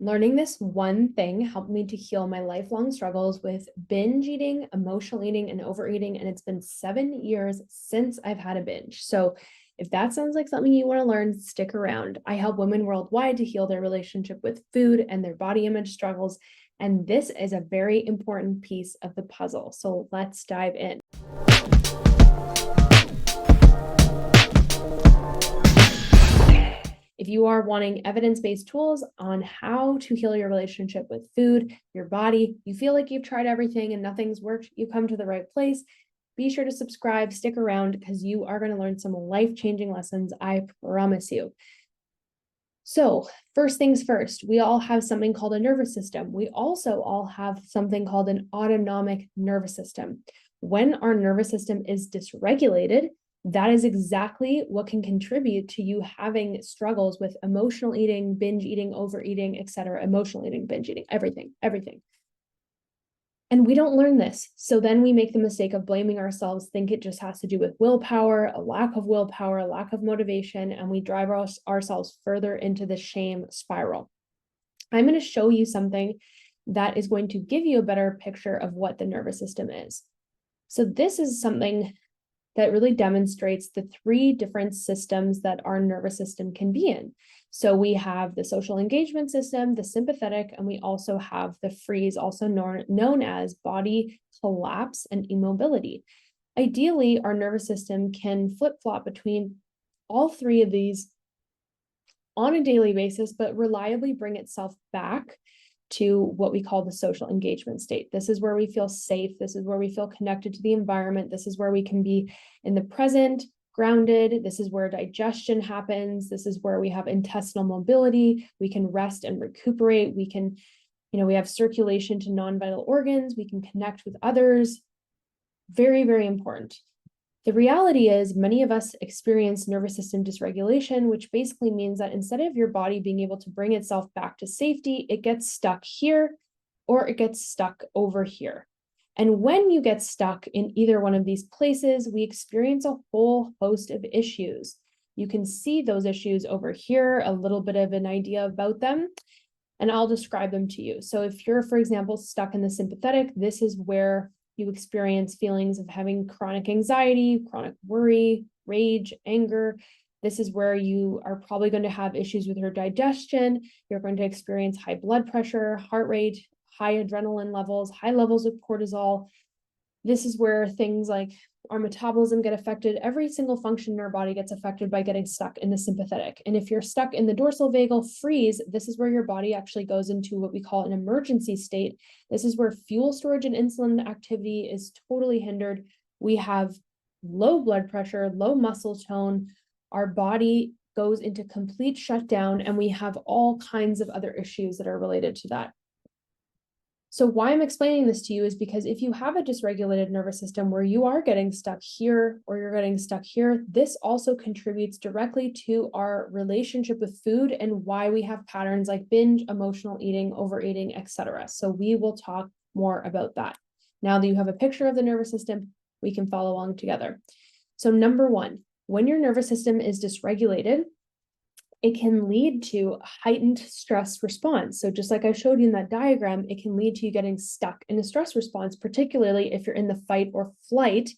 Learning this one thing helped me to heal my lifelong struggles with binge eating, emotional eating, and overeating. And it's been 7 years since I've had a binge. So if that sounds like something you want to learn, stick around. I help women worldwide to heal their relationship with food and their body image struggles. And this is a very important piece of the puzzle. So let's dive in. If you are wanting evidence-based tools on how to heal your relationship with food, your body, you feel like you've tried everything and nothing's worked, you come to the right place. Be sure to subscribe, stick around, because you are going to learn some life-changing lessons, I promise you. So first things first, we all have something called a nervous system. We also all have something called an autonomic nervous system. When our nervous system is dysregulated, that is exactly what can contribute to you having struggles with emotional eating, binge eating, overeating, etc. Emotional eating, binge eating, everything. And we don't learn this. So then we make the mistake of blaming ourselves, think it just has to do with willpower, a lack of willpower, a lack of motivation, and we drive ourselves further into the shame spiral. I'm going to show you something that is going to give you a better picture of what the nervous system is. So this is something that really demonstrates the three different systems that our nervous system can be in. So we have the social engagement system, the sympathetic, and we also have the freeze, also known as body collapse and immobility. Ideally, our nervous system can flip-flop between all three of these on a daily basis, but reliably bring itself back to what we call the social engagement state. This is where we feel safe. This is where we feel connected to the environment. This is where we can be in the present, grounded. This is where digestion happens. This is where we have intestinal mobility. We can rest and recuperate. We can, we have circulation to non-vital organs. We can connect with others. Very, very important. The reality is many of us experience nervous system dysregulation, which basically means that instead of your body being able to bring itself back to safety, it gets stuck here or it gets stuck over here. And when you get stuck in either one of these places, we experience a whole host of issues. You can see those issues over here, a little bit of an idea about them, and I'll describe them to you. So if you're, for example, stuck in the sympathetic, this is where you experience feelings of having chronic anxiety, chronic worry, rage, anger. This is where you are probably going to have issues with your digestion. You're going to experience high blood pressure, heart rate, high adrenaline levels, high levels of cortisol. This is where things like our metabolism get affected. Every single function in our body gets affected by getting stuck in the sympathetic. And if you're stuck in the dorsal vagal freeze, this is where your body actually goes into what we call an emergency state. This is where fuel storage and insulin activity is totally hindered. We have low blood pressure, low muscle tone. Our body goes into complete shutdown, and we have all kinds of other issues that are related to that. So why I'm explaining this to you is because if you have a dysregulated nervous system where you are getting stuck here or you're getting stuck here, this also contributes directly to our relationship with food and why we have patterns like binge, emotional eating, overeating, etc. So we will talk more about that. Now that you have a picture of the nervous system, we can follow along together. So number one, when your nervous system is dysregulated, it can lead to a heightened stress response. So just like I showed you in that diagram, it can lead to you getting stuck in a stress response, particularly if you're in the fight or flight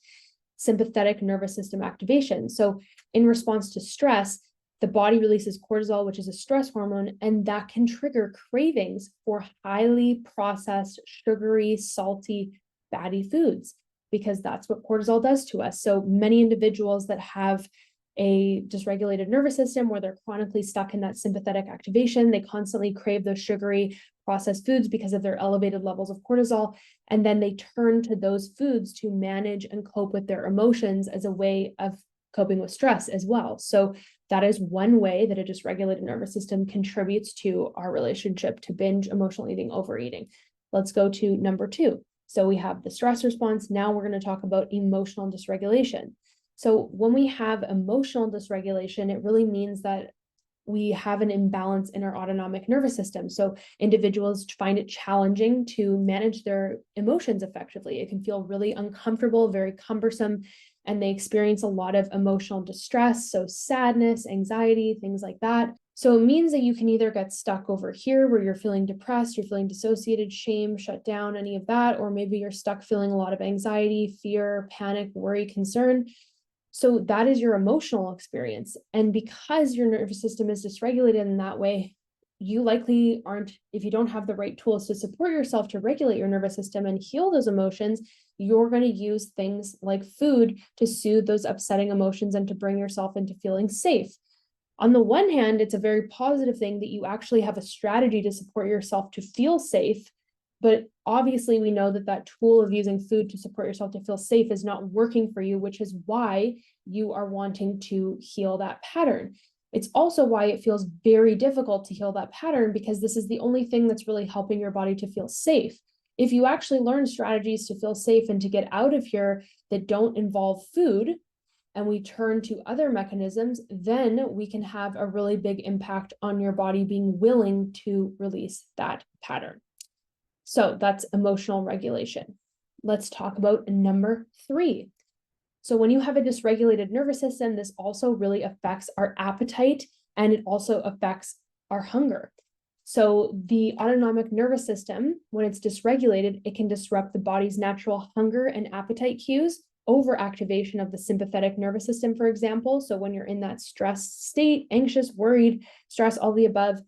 sympathetic nervous system activation. So in response to stress, the body releases cortisol, which is a stress hormone, and that can trigger cravings for highly processed, sugary, salty, fatty foods, because that's what cortisol does to us. So many individuals that have a dysregulated nervous system where they're chronically stuck in that sympathetic activation, they constantly crave those sugary processed foods because of their elevated levels of cortisol. And then they turn to those foods to manage and cope with their emotions as a way of coping with stress as well. So that is one way that a dysregulated nervous system contributes to our relationship to binge, emotional eating, overeating. Let's go to number two. So we have the stress response. Now we're going to talk about emotional dysregulation. So when we have emotional dysregulation, it really means that we have an imbalance in our autonomic nervous system. So individuals find it challenging to manage their emotions effectively. It can feel really uncomfortable, very cumbersome, and they experience a lot of emotional distress. So sadness, anxiety, things like that. So it means that you can either get stuck over here where you're feeling depressed, you're feeling dissociated, shame, shut down, any of that, or maybe you're stuck feeling a lot of anxiety, fear, panic, worry, concern. So that is your emotional experience. And because your nervous system is dysregulated in that way, you likely aren't, if you don't have the right tools to support yourself to regulate your nervous system and heal those emotions, you're going to use things like food to soothe those upsetting emotions and to bring yourself into feeling safe. On the one hand, it's a very positive thing that you actually have a strategy to support yourself to feel safe. But obviously, we know that that tool of using food to support yourself to feel safe is not working for you, which is why you are wanting to heal that pattern. It's also why it feels very difficult to heal that pattern, because this is the only thing that's really helping your body to feel safe. If you actually learn strategies to feel safe and to get out of here that don't involve food, and we turn to other mechanisms, then we can have a really big impact on your body being willing to release that pattern. So that's emotional regulation. Let's talk about number 3. So when you have a dysregulated nervous system, this also really affects our appetite, and it also affects our hunger. So the autonomic nervous system, when it's dysregulated, it can disrupt the body's natural hunger and appetite cues. Overactivation of the sympathetic nervous system, for example. So when you're in that stressed state, anxious, worried, stress, all the above,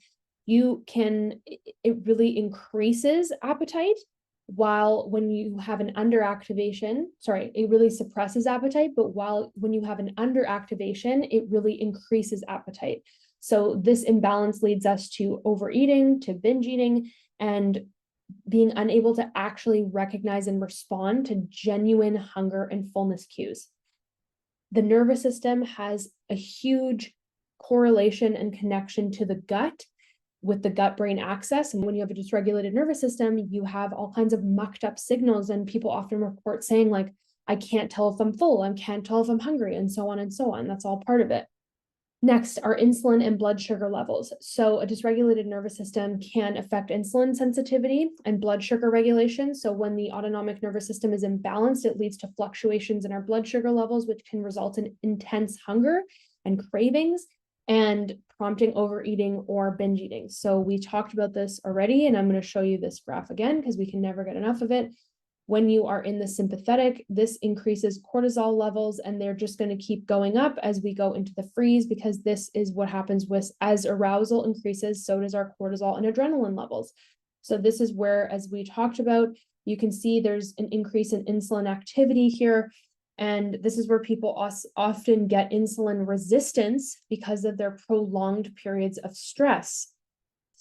it really increases appetite. While when you have an underactivation, it really suppresses appetite, but when you have an underactivation, it really increases appetite. So this imbalance leads us to overeating, to binge eating, and being unable to actually recognize and respond to genuine hunger and fullness cues. The nervous system has a huge correlation and connection to the gut, with the gut-brain axis. And when you have a dysregulated nervous system, you have all kinds of mucked up signals, and people often report saying like, I can't tell if I'm full, I can't tell if I'm hungry, and so on and so on. That's all part of it. Next are insulin and blood sugar levels. So a dysregulated nervous system can affect insulin sensitivity and blood sugar regulation. So when the autonomic nervous system is imbalanced, it leads to fluctuations in our blood sugar levels, which can result in intense hunger and cravings and prompting overeating or binge eating. So we talked about this already, and I'm going to show you this graph again because we can never get enough of it. When you are in the sympathetic, this increases cortisol levels, and they're just going to keep going up as we go into the freeze, because this is what happens as arousal increases, so does our cortisol and adrenaline levels. So this is where, as we talked about, you can see there's an increase in insulin activity here. And this is where people often get insulin resistance because of their prolonged periods of stress.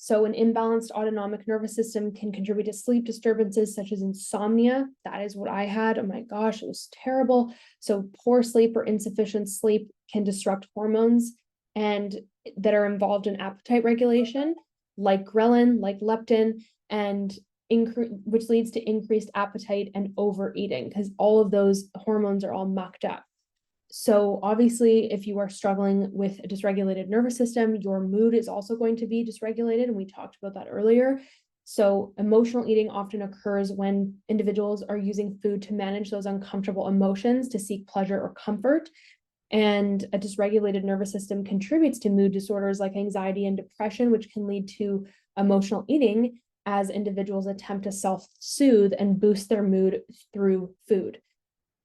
So an imbalanced autonomic nervous system can contribute to sleep disturbances such as insomnia. That is what I had. Oh my gosh, it was terrible. So poor sleep or insufficient sleep can disrupt hormones and that are involved in appetite regulation, like ghrelin, like leptin, and which leads to increased appetite and overeating, because all of those hormones are all mucked up. So obviously, if you are struggling with a dysregulated nervous system, your mood is also going to be dysregulated, and we talked about that earlier. So emotional eating often occurs when individuals are using food to manage those uncomfortable emotions, to seek pleasure or comfort. And a dysregulated nervous system contributes to mood disorders like anxiety and depression, which can lead to emotional eating as individuals attempt to self-soothe and boost their mood through food.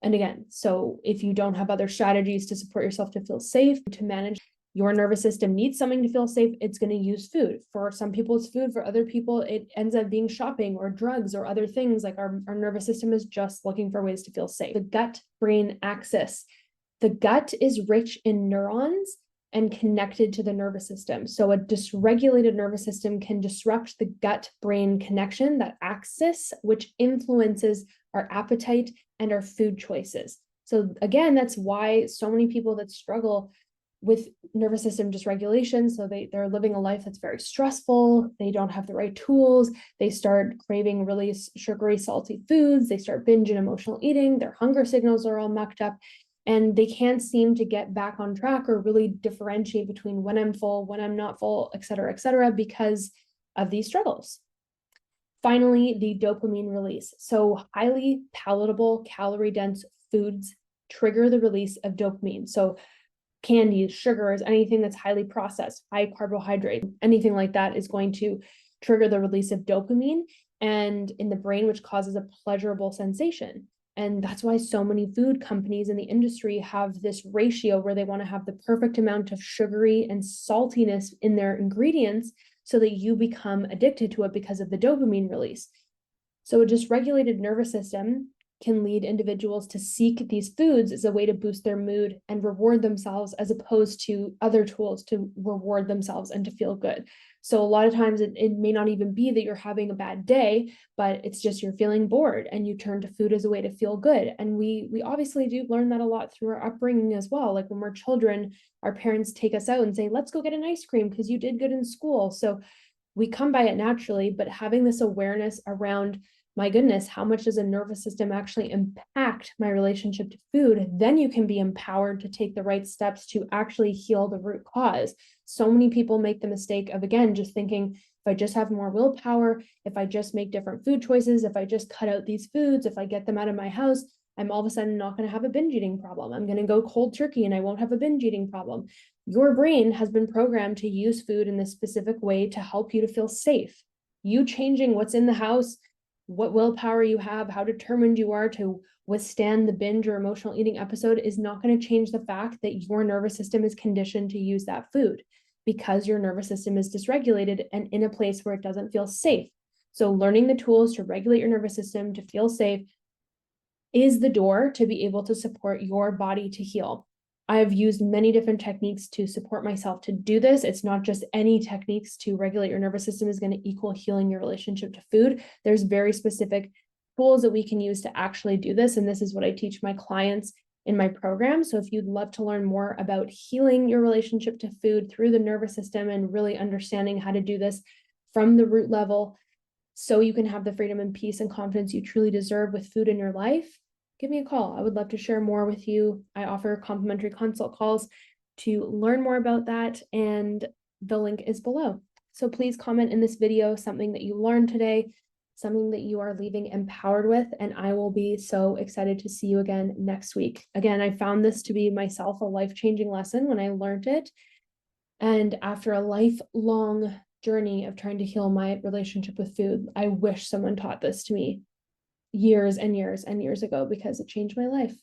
And again, so if you don't have other strategies to support yourself to feel safe, to manage your nervous system needs something to feel safe, it's going to use food. For some people, it's food. For other people, it ends up being shopping or drugs or other things. Like our nervous system is just looking for ways to feel safe. The gut-brain axis. The gut is rich in neurons and connected to the nervous system. So a dysregulated nervous system can disrupt the gut-brain connection, that axis, which influences our appetite and our food choices. So again, that's why so many people that struggle with nervous system dysregulation, so they're living a life that's very stressful, they don't have the right tools, they start craving really sugary, salty foods, they start binge and emotional eating, their hunger signals are all mucked up, and they can't seem to get back on track or really differentiate between when I'm full, when I'm not full, et cetera, because of these struggles. Finally, the dopamine release. So highly palatable, calorie-dense foods trigger the release of dopamine. So candies, sugars, anything that's highly processed, high carbohydrate, anything like that is going to trigger the release of dopamine and in the brain, which causes a pleasurable sensation. And that's why so many food companies in the industry have this ratio where they want to have the perfect amount of sugary and saltiness in their ingredients so that you become addicted to it because of the dopamine release. So a dysregulated nervous system can lead individuals to seek these foods as a way to boost their mood and reward themselves, as opposed to other tools to reward themselves and to feel good. So a lot of times it may not even be that you're having a bad day, but it's just you're feeling bored and you turn to food as a way to feel good. And we obviously do learn that a lot through our upbringing as well. Like when we're children, our parents take us out and say, let's go get an ice cream because you did good in school. So we come by it naturally, but having this awareness around, my goodness, how much does a nervous system actually impact my relationship to food? Then you can be empowered to take the right steps to actually heal the root cause. So many people make the mistake of, again, just thinking, if I just have more willpower, if I just make different food choices, if I just cut out these foods, if I get them out of my house, I'm all of a sudden not going to have a binge eating problem. I'm going to go cold turkey and I won't have a binge eating problem. Your brain has been programmed to use food in this specific way to help you to feel safe. You changing what's in the house, what willpower you have, how determined you are to withstand the binge or emotional eating episode is not going to change the fact that your nervous system is conditioned to use that food because your nervous system is dysregulated and in a place where it doesn't feel safe. So learning the tools to regulate your nervous system to feel safe is the door to be able to support your body to heal. I've used many different techniques to support myself to do this. It's not just any techniques to regulate your nervous system is going to equal healing your relationship to food. There's very specific tools that we can use to actually do this. And this is what I teach my clients in my program. So if you'd love to learn more about healing your relationship to food through the nervous system and really understanding how to do this from the root level, so you can have the freedom and peace and confidence you truly deserve with food in your life, give me a call. I would love to share more with you. I offer complimentary consult calls to learn more about that, and the link is below. So please comment in this video something that you learned today, something that you are leaving empowered with, and I will be so excited to see you again next week. Again, I found this to be myself a life-changing lesson when I learned it. And after a lifelong journey of trying to heal my relationship with food, I wish someone taught this to me years and years and years ago because it changed my life.